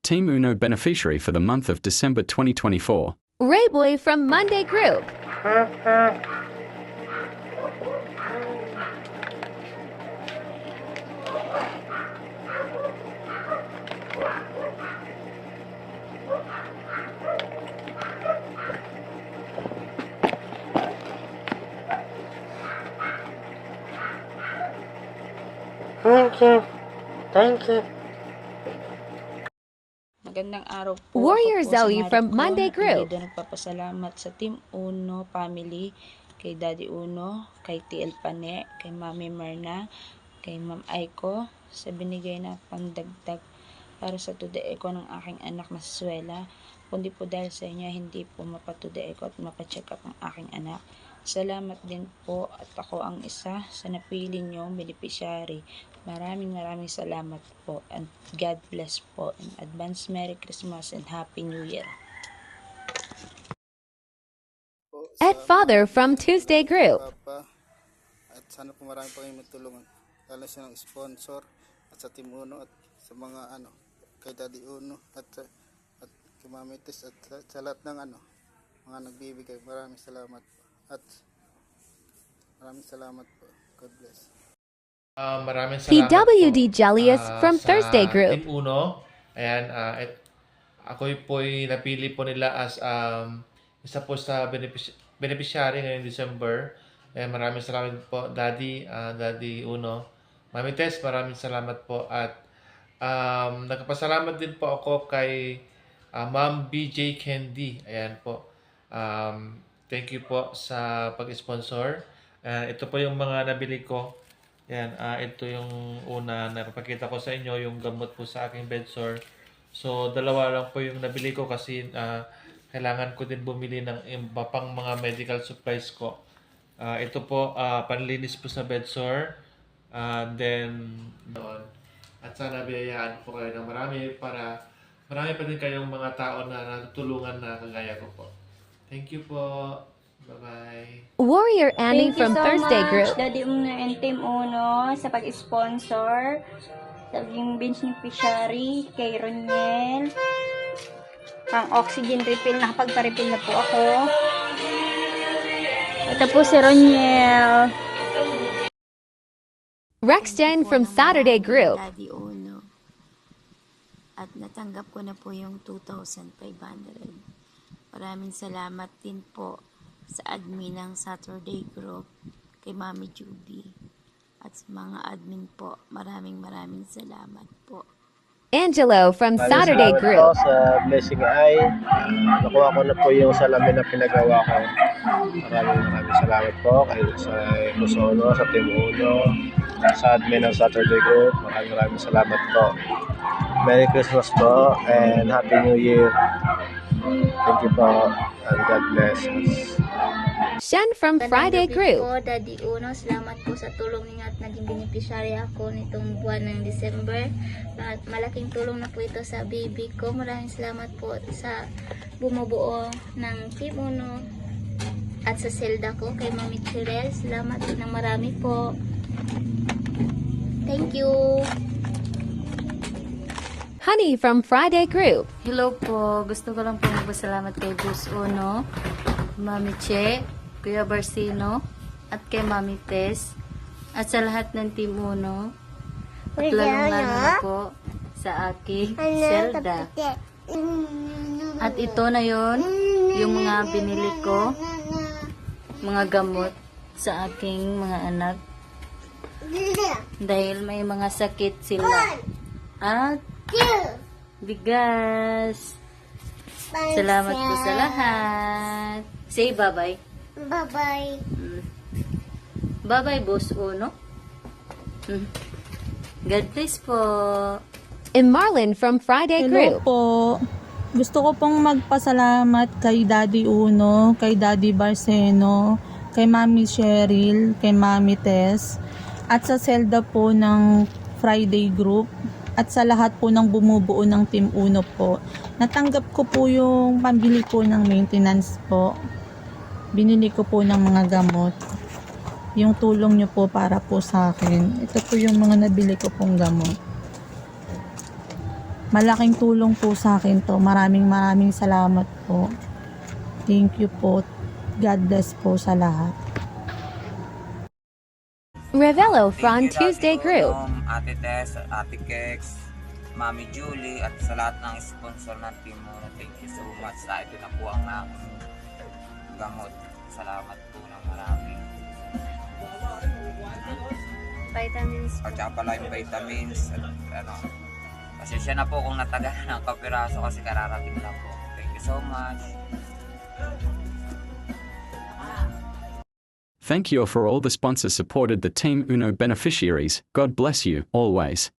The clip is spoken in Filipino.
Team Uno beneficiary for the month of December 2024. Rayboy from Monday Group. Thank you. Thank you. Magandang araw po. Warrior Ako po Zoe si from Mariko. Monday Group. Hindi nagpapasalamat sa Team Uno family, kay Daddy Uno, kay TL Pane, kay Mami Merna, kay Ma'am Aiko, sa binigay na pandagdag para sa tudae ko ng aking anak na Suela. Kundi po dahil sa inyo, hindi po mapatudae ko at mapacheck up ang aking anak. Salamat din po at ako ang isa sa napili niyong beneficiary. Maraming salamat po and God bless po. In advance, Merry Christmas and Happy New Year. Ed Father from Tuesday Group. Papa, at sana po marami pa kayong matulungan, lalo sa ng sponsor at sa Team Uno at sa mga kay Daddy Uno at kay Mami Tess at sa lahat ng mga nagbibigay. Maraming salamat po at maraming salamat po. God bless. Maraming salamat PWD po, Jellius from sa Thursday Group. Team Uno. Ayan, ako po'y napili po nila as isa po sa beneficiary ngayong December. Ayan, maraming salamat po, Daddy Uno. Mami Tess, maraming salamat po. At nagpasalamat din po ako kay Ma'am BJ Candy. Ayan po. Thank you po sa pag-sponsor. Ito po yung mga nabili ko. Yan, ito yung una na napakita ko sa inyo, yung gamot po sa aking bedsore. So, dalawa lang po yung nabili ko kasi kailangan ko din bumili ng iba pang mga medical supplies ko. Ito po, panlinis po sa bedsore. Then, doon. At sana biyayaan po kayo ng marami para marami pa din kayong mga tao na natutulungan na kagaya ko po. Thank you po. Bye-bye. Warrior Annie Thank you from so Thursday much, Group. Daddy Uno and Team Uno sa pag-sponsor. Saging beneficiary kay Roniel. Pang oxygen refill, nakapagpa-refill na po ako. Ito po si Roniel. Rexjen from Saturday Group. Daddy Uno. At natanggap ko na po yung 2,500. Maraming salamat din po sa admin ng Saturday Group, kay Mami Judy, at sa mga admin po. Maraming salamat po. Angelo from Saturday Salamat Group. po sa Blessing Eye. Nakuha ko na po yung salamin na pinagawa ko. Maraming salamat po kay sa Musono, sa Team Uno, sa admin ng Saturday Group. Maraming salamat po. Merry Christmas po and Happy New Year. Thank you po and God bless us. Shen from Friday Group. Po, Daddy Uno, salamat po sa tulong ninyo at naging beneficiary ako nitong buwan ng December. At malaking tulong na po ito sa baby ko. Maraming salamat po sa bumubuo ng Team Uno at sa Zelda ko kay Mami Chirel. Salamat din ng marami po. Thank you. Honey from Friday Group. Hello po. Gusto ko lang po magpasalamat kay Boss Uno, Mami Che, Kuya Barsino, at kay Mami Tess, at sa lahat ng Team Uno, at lalong-lalo na po sa aking Zelda. At ito na yon yung mga binili ko, mga gamot sa aking mga anak. Dahil may mga sakit sila. At bigas. Salamat po sa lahat. Say bye-bye. Bye-bye. Bye-bye, Boss Uno. God bless po. And Marlon from Friday Hello Group. po. Gusto ko pong magpasalamat kay Daddy Uno, kay Daddy Barseno, kay Mami Cheryl, kay Mami Tess, at sa Zelda po ng Friday Group, at sa lahat po ng bumubuo ng Team Uno po. Natanggap ko po yung pambili po ng maintenance po. Binili ko po ng mga gamot. Yung tulong nyo po para po sa akin. Ito po yung mga nabili ko pong gamot. Malaking tulong po sa akin to. Maraming salamat po. Thank you po. God bless po sa lahat. Ravello from Tuesday Group. Ate Tess, Ate Kex, Mami Julie, at sa lahat ng sponsor ng Team Uno, thank you so much. Ito na po ang aking gamot. Salamat po ng marami. Vitamins. At saka pala yung vitamins. At, pasensya na po kung natagal ng kapiraso kasi kararating lang po. Thank you so much. Thank you for all the sponsors supported the Team Uno beneficiaries. God bless you, always.